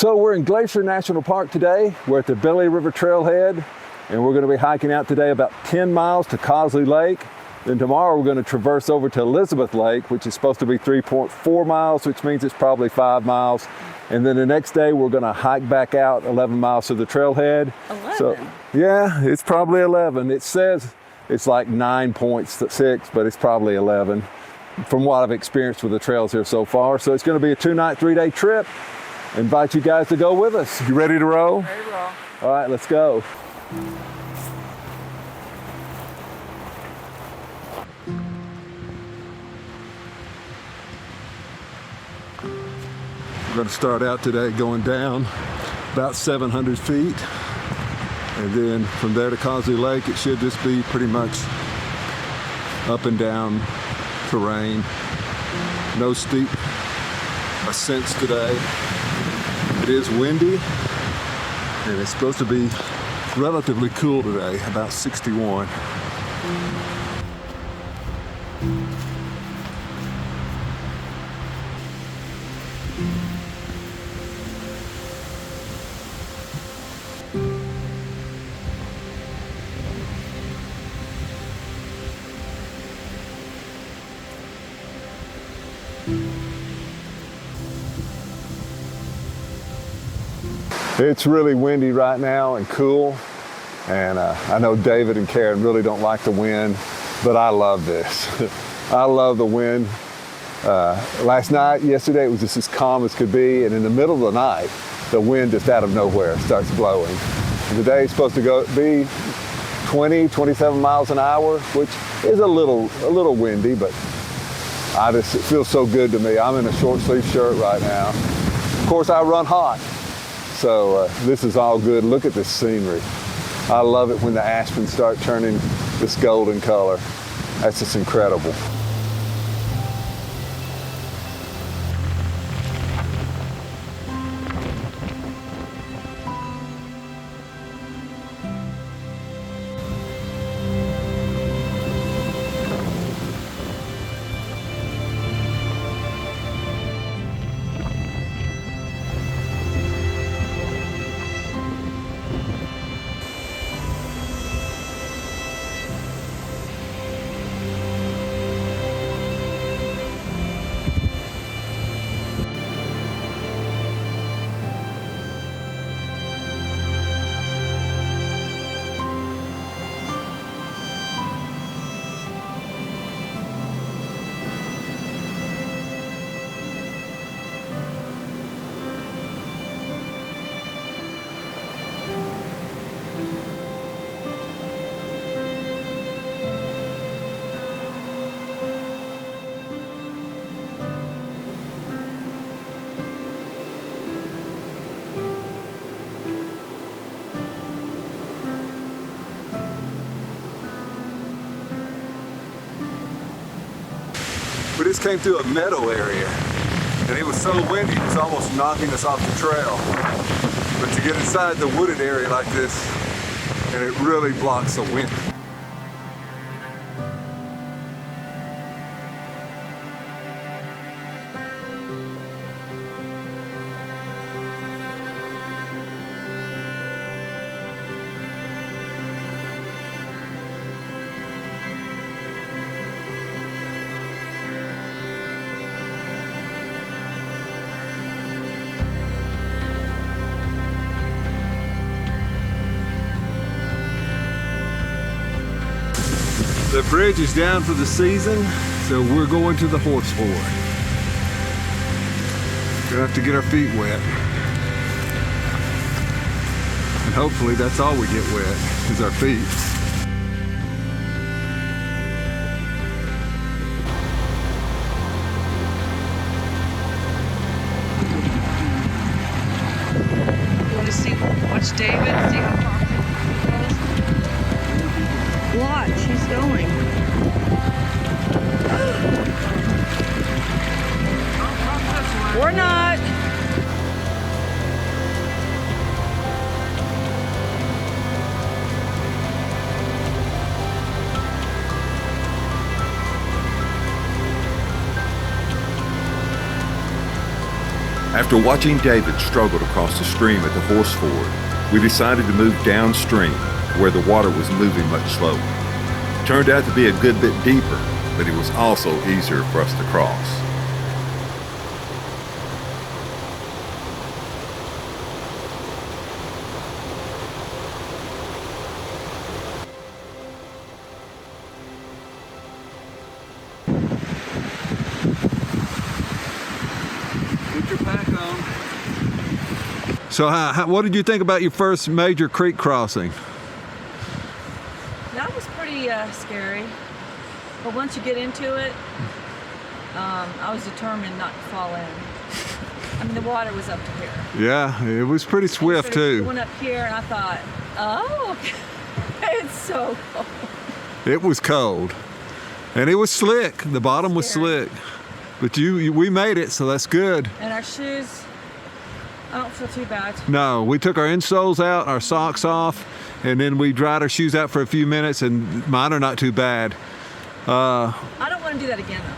So we're in Glacier National Park today. We're at the Belly River Trailhead, and we're going to be hiking out today about 10 miles to Cosley Lake. Then tomorrow we're going to traverse over to Elizabeth Lake, which is supposed to be 3.4 miles, which means it's probably 5 miles. And then the next day we're going to hike back out 11 miles to the trailhead. 11? So, yeah, it's probably 11. It says it's like 9.6, but it's probably 11 from what I've experienced with the trails here so far. So it's going to be a 2-night, 3-day trip. I invite you guys to go with us. You ready to roll? Ready to roll. All right, let's go. We're going to start out today going down about 700 feet. And then from there to Cosley Lake, it should just be pretty much up and down terrain. No steep ascents today. It is windy, and it's supposed to be relatively cool today, about 61. It's really windy right now and cool, and I know David and Karen really don't like the wind, but I love this. I love the wind. Yesterday, it was just as calm as could be, and in the middle of the night, the wind just out of nowhere starts blowing. And today it's supposed to be 20, 27 miles an hour, which is a little windy, but it feels so good to me. I'm in a short sleeve shirt right now. Of course, I run hot. So this is all good. Look at this scenery. I love it when the aspens start turning this golden color. That's just incredible. We just came through a meadow area, and it was so windy it was almost knocking us off the trail. But to get inside the wooded area like this, and it really blocks the wind. The bridge is down for the season, so we're going to the horse ford. Gonna have to get our feet wet. And hopefully that's all we get wet, is our feet. You want to watch David, see how far he goes? Watch, he's going. We're not. After watching David struggle to cross the stream at the horse ford, we decided to move downstream where the water was moving much slower. It turned out to be a good bit deeper, but it was also easier for us to cross. Get your pack on. So what did you think about your first major creek crossing? That was pretty scary. But once you get into it, I was determined not to fall in. I mean, the water was up to here. Yeah, it was pretty swift It too. went up here, and I thought, oh, it's so cold. It was cold, and it was slick. The bottom was Scary. slick, but we made it, so that's good. And our shoes, I don't feel too bad. No, we took our insoles out, our socks off, and then we dried our shoes out for a few minutes, and mine are not too bad. I don't want to do that again, though.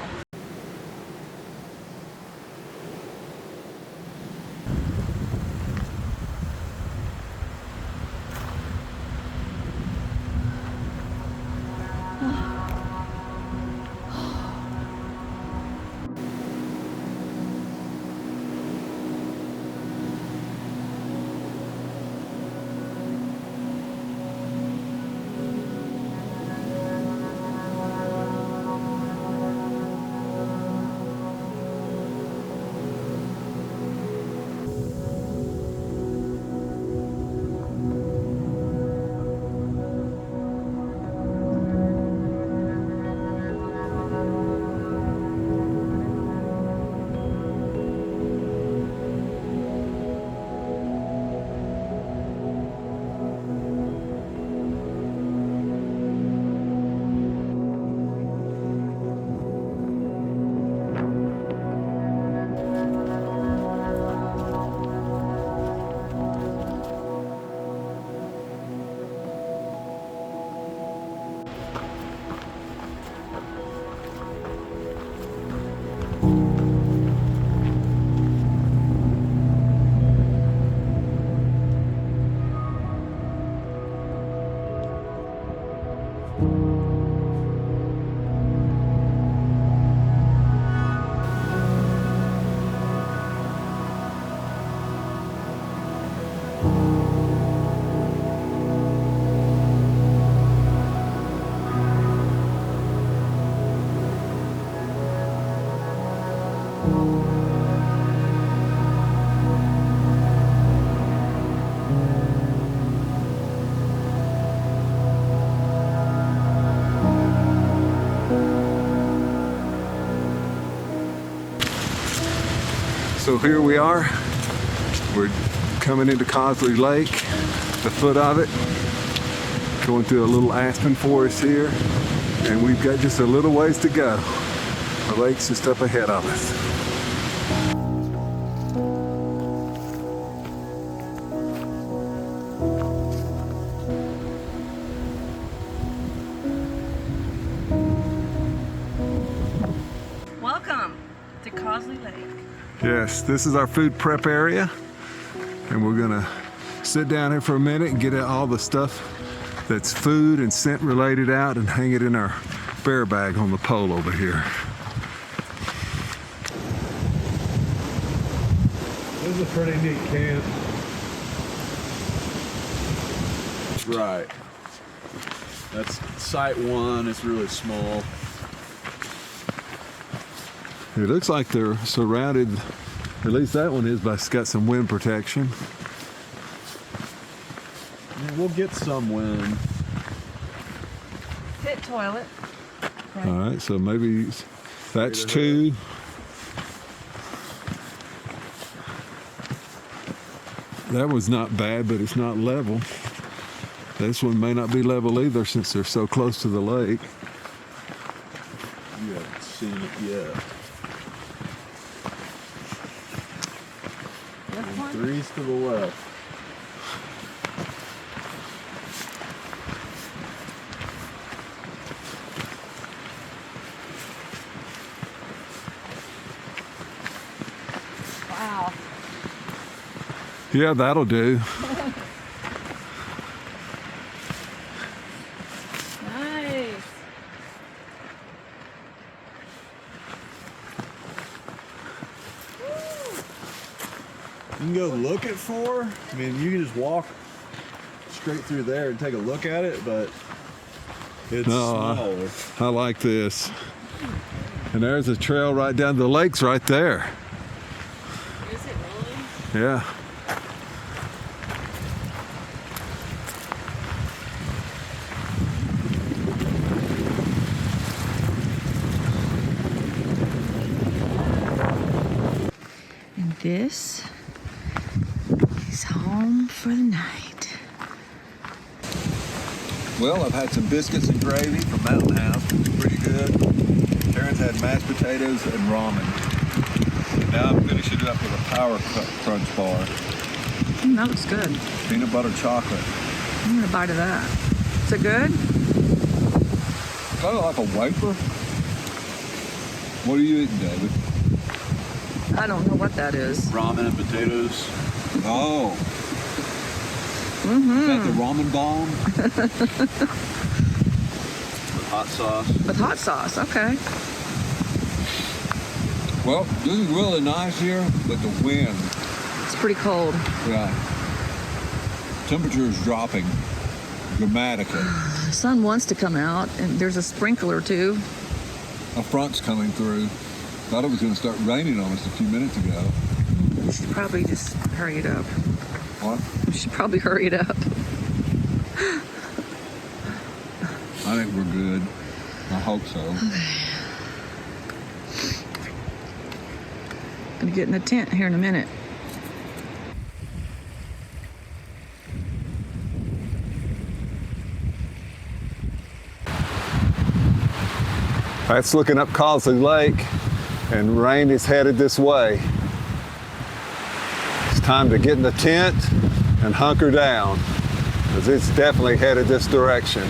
So here we are. We're coming into Cosley Lake, the foot of it, going through a little aspen forest here, and we've got just a little ways to go. The lake's just up ahead of us. Welcome to Cosley Lake. Yes, this is our food prep area, and we're gonna sit down here for a minute and get all the stuff that's food and scent related out and hang it in our bear bag on the pole over here. This is a pretty neat camp. Right. That's site one. It's really small. It looks like they're surrounded, at least that one is, but it's got some wind protection. Yeah, we'll get some wind. Pit toilet. Right. All right, so maybe that's two. That one's not bad, but it's not level. This one may not be level either since they're so close to the lake. You haven't seen it yet. This one? Three's to the left. Wow. Yeah, that'll do. Nice. You can go look at 4. I mean, you can just walk straight through there and take a look at it, but it's smaller. I like this. And there's a trail right down. The lake's right there. Is it really? Yeah. And this is home for the night. Well, I've had some biscuits and gravy from Mountain House. It's pretty good. Karen's had mashed potatoes and ramen. And now I'm finishing it up with a Power Crunch bar. That looks good. Peanut butter chocolate. I'm gonna bite of that. Is it good? Kind of like a wafer. What are you eating, David? I don't know what that is. Ramen and potatoes. Oh. Is that the ramen bomb? With hot sauce. With hot sauce, okay. Well, this is really nice here, but the wind, It's pretty cold. yeah. Temperature is dropping dramatically. The sun wants to come out, and there's a sprinkler too. A front's coming through. Thought it was going to start raining on us a few minutes ago. We should probably just hurry it up. What? We should probably hurry it up. I think we're good. I hope so. Gonna get in the tent here in a minute. That's looking up Cosley Lake, and rain is headed this way. It's time to get in the tent and hunker down, because it's definitely headed this direction.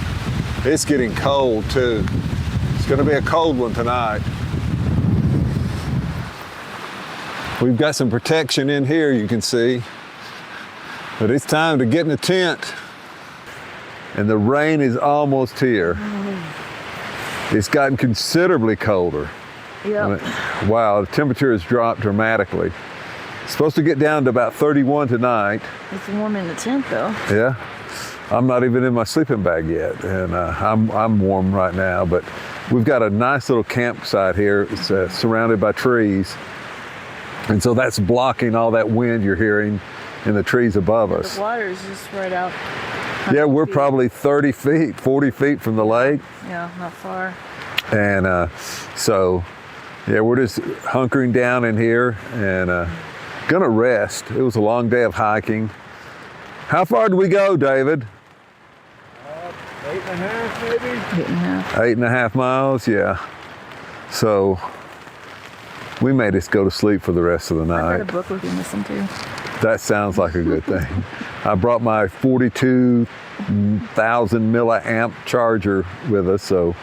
It's getting cold too. It's going to be a cold one tonight. We've got some protection in here, you can see, but it's time to get in the tent. And the rain is almost here. It's gotten considerably colder. Yep. Wow, the temperature has dropped dramatically. It's supposed to get down to about 31 tonight. It's warm in the tent though. Yeah, I'm not even in my sleeping bag yet, and I'm warm right now. But we've got a nice little campsite here. It's surrounded by trees, and so that's blocking all that wind you're hearing in the trees above us. The water is just right out. Yeah, we're 100 feet. probably 30 feet, 40 feet from the lake. Yeah, not far. And so, yeah, we're just hunkering down in here and gonna rest. It was a long day of hiking. How far did we go, David? 8.5 maybe? 8.5. 8.5 miles, yeah. So we may just go to sleep for the rest of the I night. got a book we can listen to. That sounds like a good thing. I brought my 42,000 milliamp charger with us, so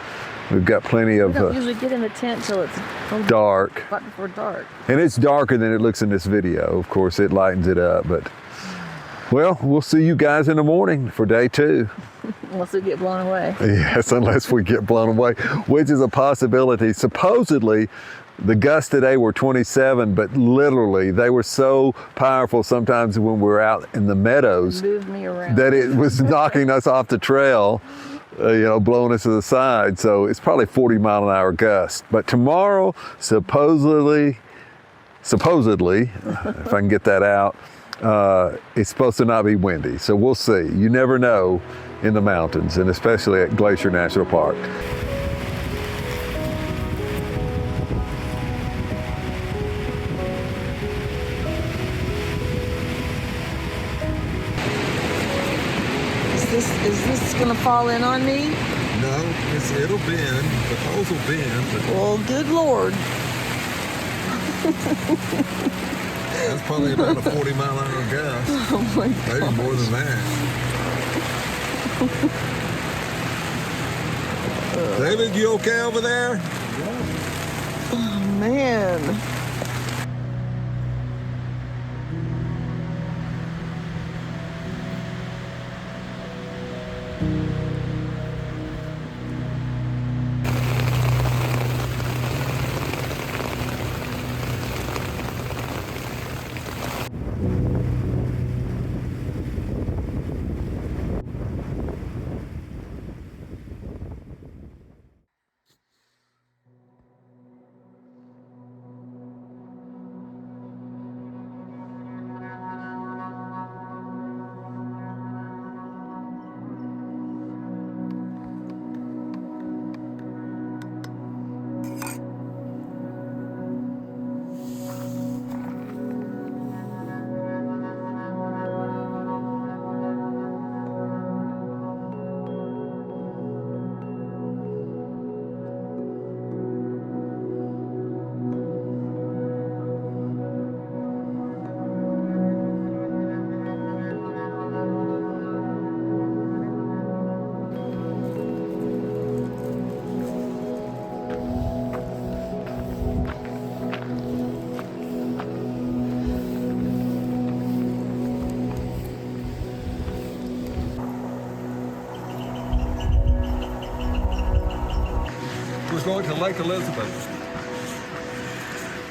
we've got plenty of We don't usually get in the tent till it's dark. right before dark. And it's darker than it looks in this video. Of course, it lightens it up, but well, we'll see you guys in the morning for day 2. Unless we get blown away. Yes, unless we get blown away, which is a possibility. Supposedly, the gusts today were 27, but literally they were so powerful sometimes when we were out in the meadows Moved me around. that it was knocking us off the trail, blowing us to the side. So it's probably 40-mile-an-hour gust. But tomorrow, supposedly, if I can get that out, it's supposed to not be windy. So we'll see. You never know in the mountains, and especially at Glacier National Park. Is this gonna fall in on me? No, it'll bend. The poles will bend. But Well, good Lord. that's probably about a 40-mile-an-hour gust. Oh my Maybe God. more than that. David, you okay over there? Man. over to Lake Elizabeth.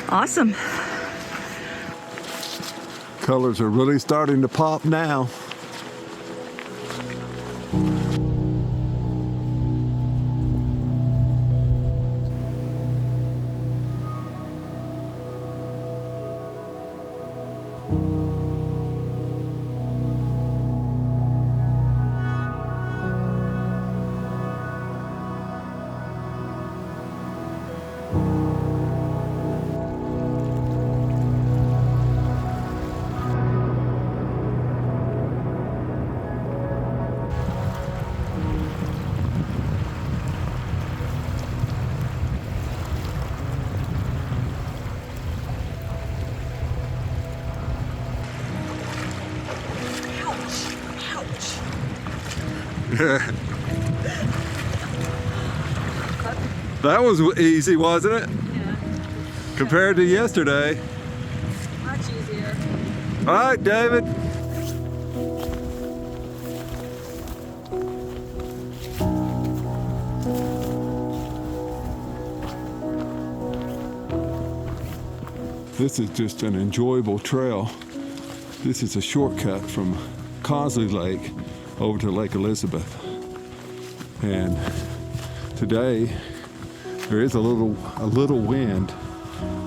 Awesome. Colors are really starting to pop now. That was easy, wasn't it? Yeah. Compared to yesterday. Much easier. All right, David. This is just an enjoyable trail. This is a shortcut from Cosley Lake over to Lake Elizabeth. And today there is a little wind,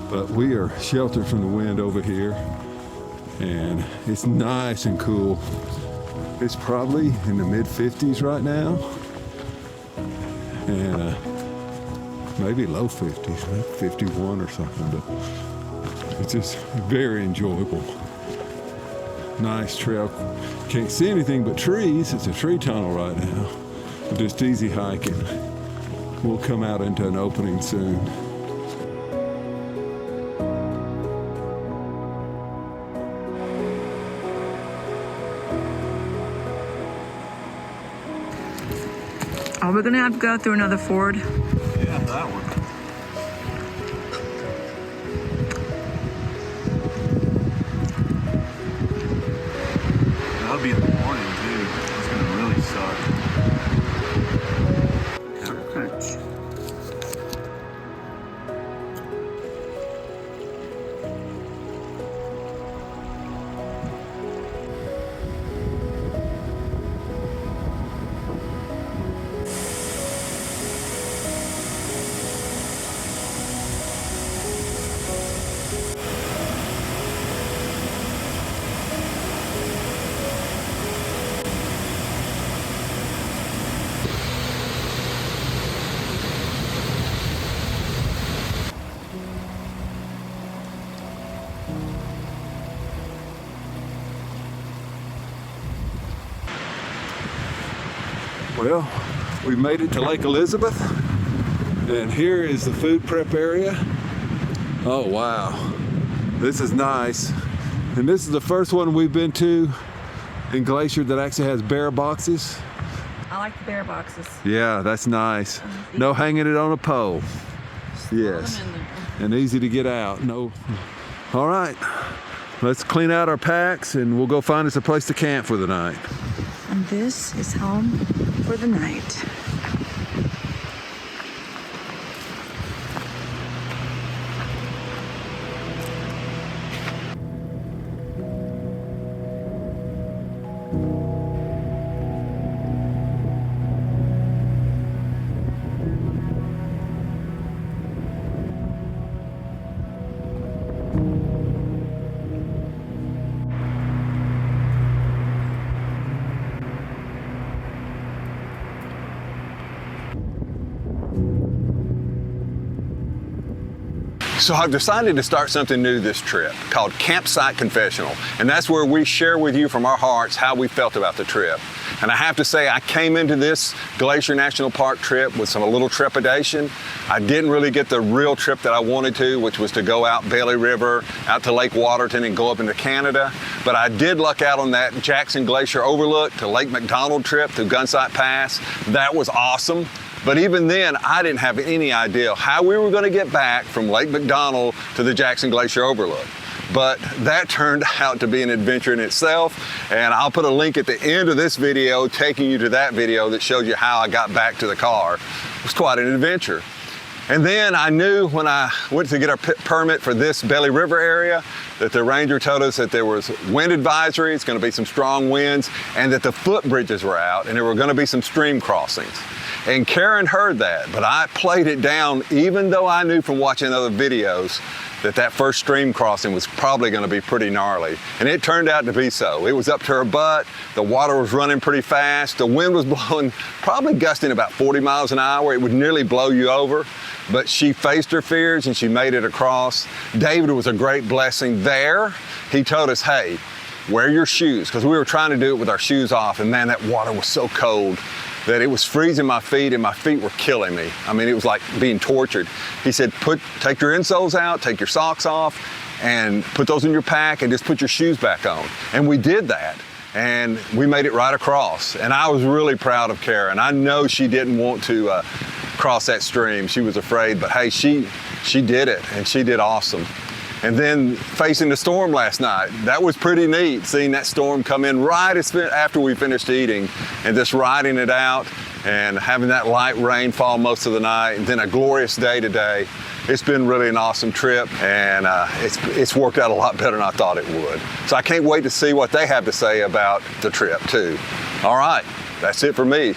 but we are sheltered from the wind over here, and it's nice and cool. It's probably in the mid-50s right now, and maybe low 50s, maybe 51 or something, but it's just very enjoyable. Nice trail. Can't see anything but trees. It's a tree tunnel right now, but just easy hiking. We'll come out into an opening soon. Are we gonna have to go through another ford? Yeah, that one. That'll be in the morning too. It's gonna really suck. Crunch. Well, we made it to Lake Elizabeth, and here is the food prep area. Oh wow, this is nice. And this is the first one we've been to in Glacier that actually has bear boxes. I like the bear boxes. Yeah, that's nice. No hanging it on a pole. Yes, Throw them in there. and easy to get out. No. All right, let's clean out our packs and we'll go find us a place to camp for the night. And this is home for the night. So I've decided to start something new this trip called Campsite Confessional, and that's where we share with you from our hearts how we felt about the trip. And I have to say, I came into this Glacier National Park trip with a little trepidation. I didn't really get the real trip that I wanted to, which was to go out Bailey River, out to Lake Waterton and go up into Canada. But I did luck out on that Jackson Glacier overlook to Lake McDonald trip through Gunsight Pass. That was awesome. But even then, I didn't have any idea how we were going to get back from Lake McDonald to the Jackson Glacier overlook. But that turned out to be an adventure in itself, and I'll put a link at the end of this video taking you to that video that shows you how I got back to the car. It was quite an adventure. And then I knew when I went to get our permit for this Belly River area that the ranger told us that there was wind advisory, it's going to be some strong winds, and that the footbridges were out and there were going to be some stream crossings. And Karen heard that, but I played it down even though I knew from watching other videos that first stream crossing was probably going to be pretty gnarly. And it turned out to be so. It was up to her butt, the water was running pretty fast, the wind was blowing, probably gusting about 40 miles an hour. It would nearly blow you over, but she faced her fears and she made it across. David was a great blessing there. He told us, hey, wear your shoes, because we were trying to do it with our shoes off, and man, that water was so cold that it was freezing my feet and my feet were killing me. I mean, it was like being tortured. He said, take your insoles out, take your socks off, and put those in your pack and just put your shoes back on. And we did that, and we made it right across. And I was really proud of Karen. I know she didn't want to cross that stream. She was afraid, but hey, she did it, and she did awesome. And then facing the storm last night, that was pretty neat, seeing that storm come in right after we finished eating and just riding it out and having that light rain fall most of the night, and then a glorious day today. It's been really an awesome trip, and it's worked out a lot better than I thought it would. So I can't wait to see what they have to say about the trip too. All right, that's it for me.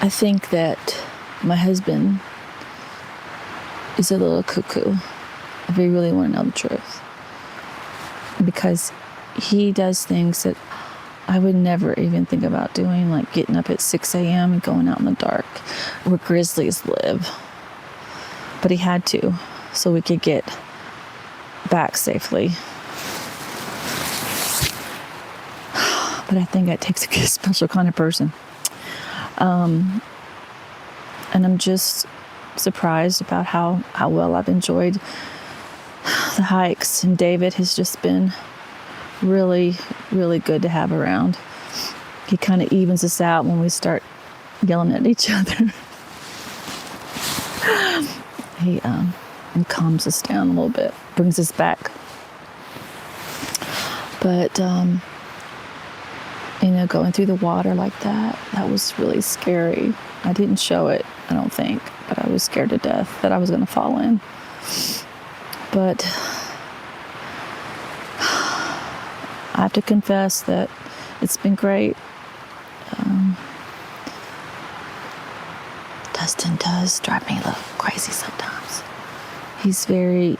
I think that my husband is a little cuckoo, if you really want to know the truth. Because he does things that I would never even think about doing, like getting up at 6 a.m. and going out in the dark where grizzlies live. But he had to, so we could get back safely. But I think that takes a special kind of person. And I'm just surprised about how well I've enjoyed the hikes. And David has just been really, really good to have around. He kind of evens us out when we start yelling at each other. He calms us down a little bit, brings us back. But going through the water like that was really scary. I didn't show it, I don't think, but I was scared to death that I was going to fall in. But I have to confess that it's been great. Dustin does drive me a little crazy sometimes. He's very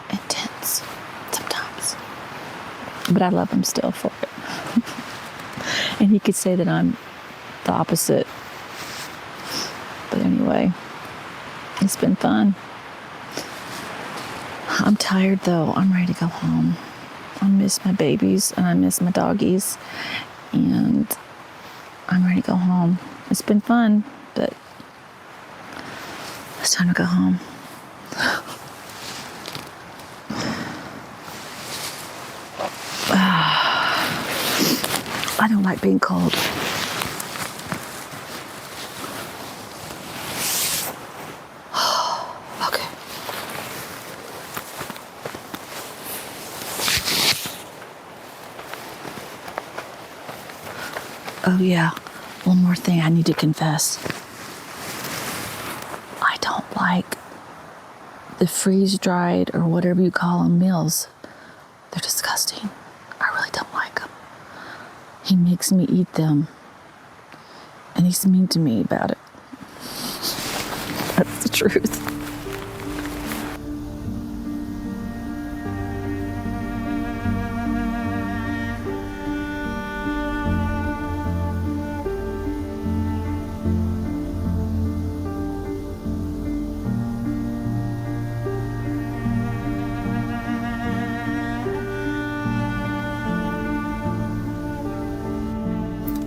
intense sometimes, but I love him still for it. And he could say that I'm the opposite. But anyway, it's been fun. I'm tired though. I'm ready to go home. I miss my babies and I miss my doggies. And I'm ready to go home. It's been fun, but it's time to go home. I don't like being cold. Okay. Oh yeah, one more thing I need to confess. I don't like the freeze-dried or whatever you call them meals. They're disgusting. I really don't like them. He makes me eat them, and he's mean to me about it. That's the truth.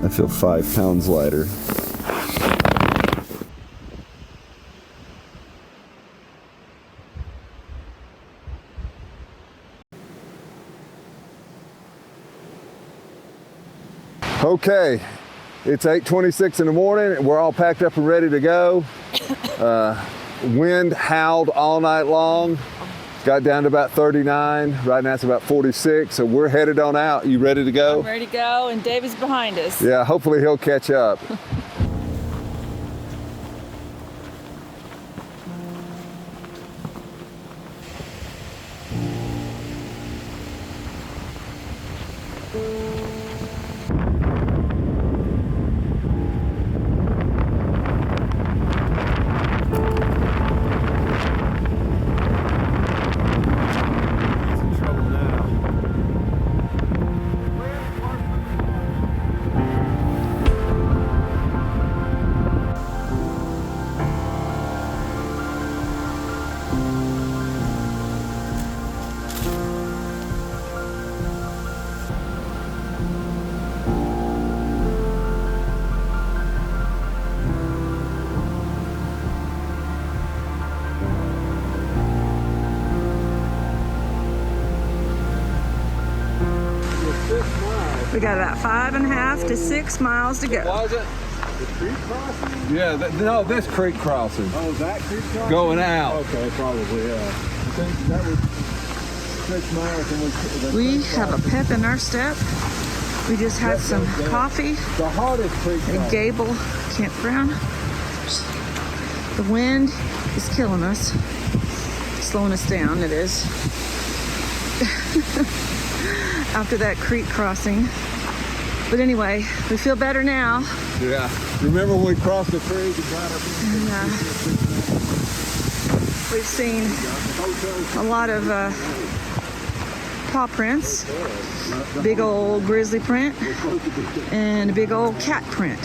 I feel 5 pounds lighter. Okay, it's 8:26 in the morning and we're all packed up and ready to go. Wind howled all night long. got down to about 39. Right now it's about 46, so we're headed on out. You ready to go? I'm ready to go, and David's behind us. Yeah, hopefully he'll catch up. We got about 5.5 to 6 miles to go. Was it? The creek crossing? Yeah, no, this creek crossing. Oh, that creek crossing? Going out. Okay, probably, yeah. I think that was 6 miles. And We have a pep in our step. We just had some coffee the hardest creek at crossing. Gable Campground. The wind is killing us, slowing us down, it is. After that creek crossing. But anyway, we feel better now. Yeah. Remember when we crossed the creek and got up And we've seen a lot of paw prints, big old grizzly print, and a big old cat print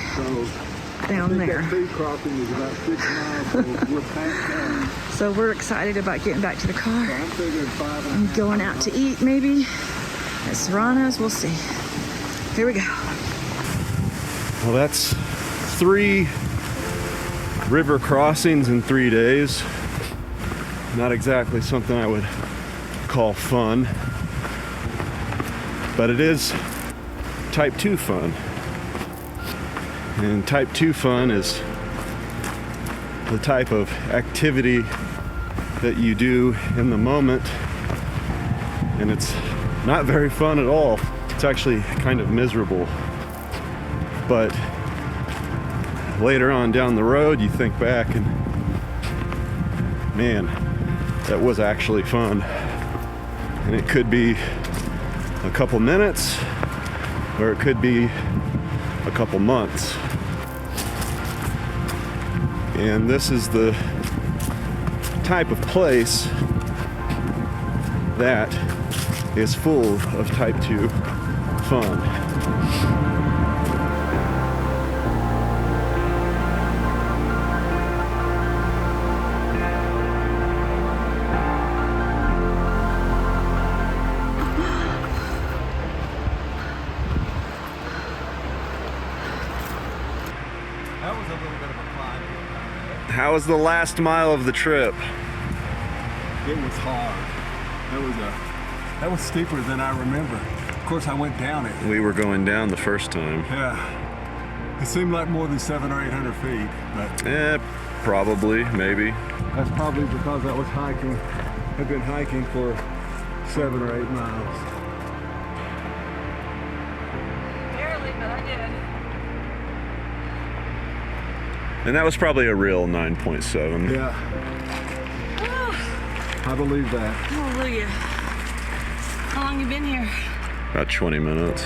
down there. Creek crossing is about 6 miles, so we're past that. So we're excited about getting back to the car I'm figuring 5.5. and going out to eat maybe at Serrano's. We'll see. Here we go. Well, that's 3 river crossings in 3 days. Not exactly something I would call fun, but it is type 2 fun. And type 2 fun is the type of activity that you do in the moment, and it's not very fun at all. It's actually kind of miserable. But later on down the road, you think back and, man, that was actually fun. And it could be a couple minutes, or it could be a couple months. And this is the type of place that is full of type 2 fun. That was a little bit of a climb. How was the last mile of the trip? It was hard. That was steeper than I remember. Of course, I went down it. We were going down the first time. Yeah. It seemed like more than 700 or 800 feet, but Probably, maybe. that's probably because I was hiking. I've been hiking for 7 or 8 miles. Barely, but I did. And that was probably a real 9.7. Yeah, I believe that. Hallelujah. How long you been here? About 20 minutes.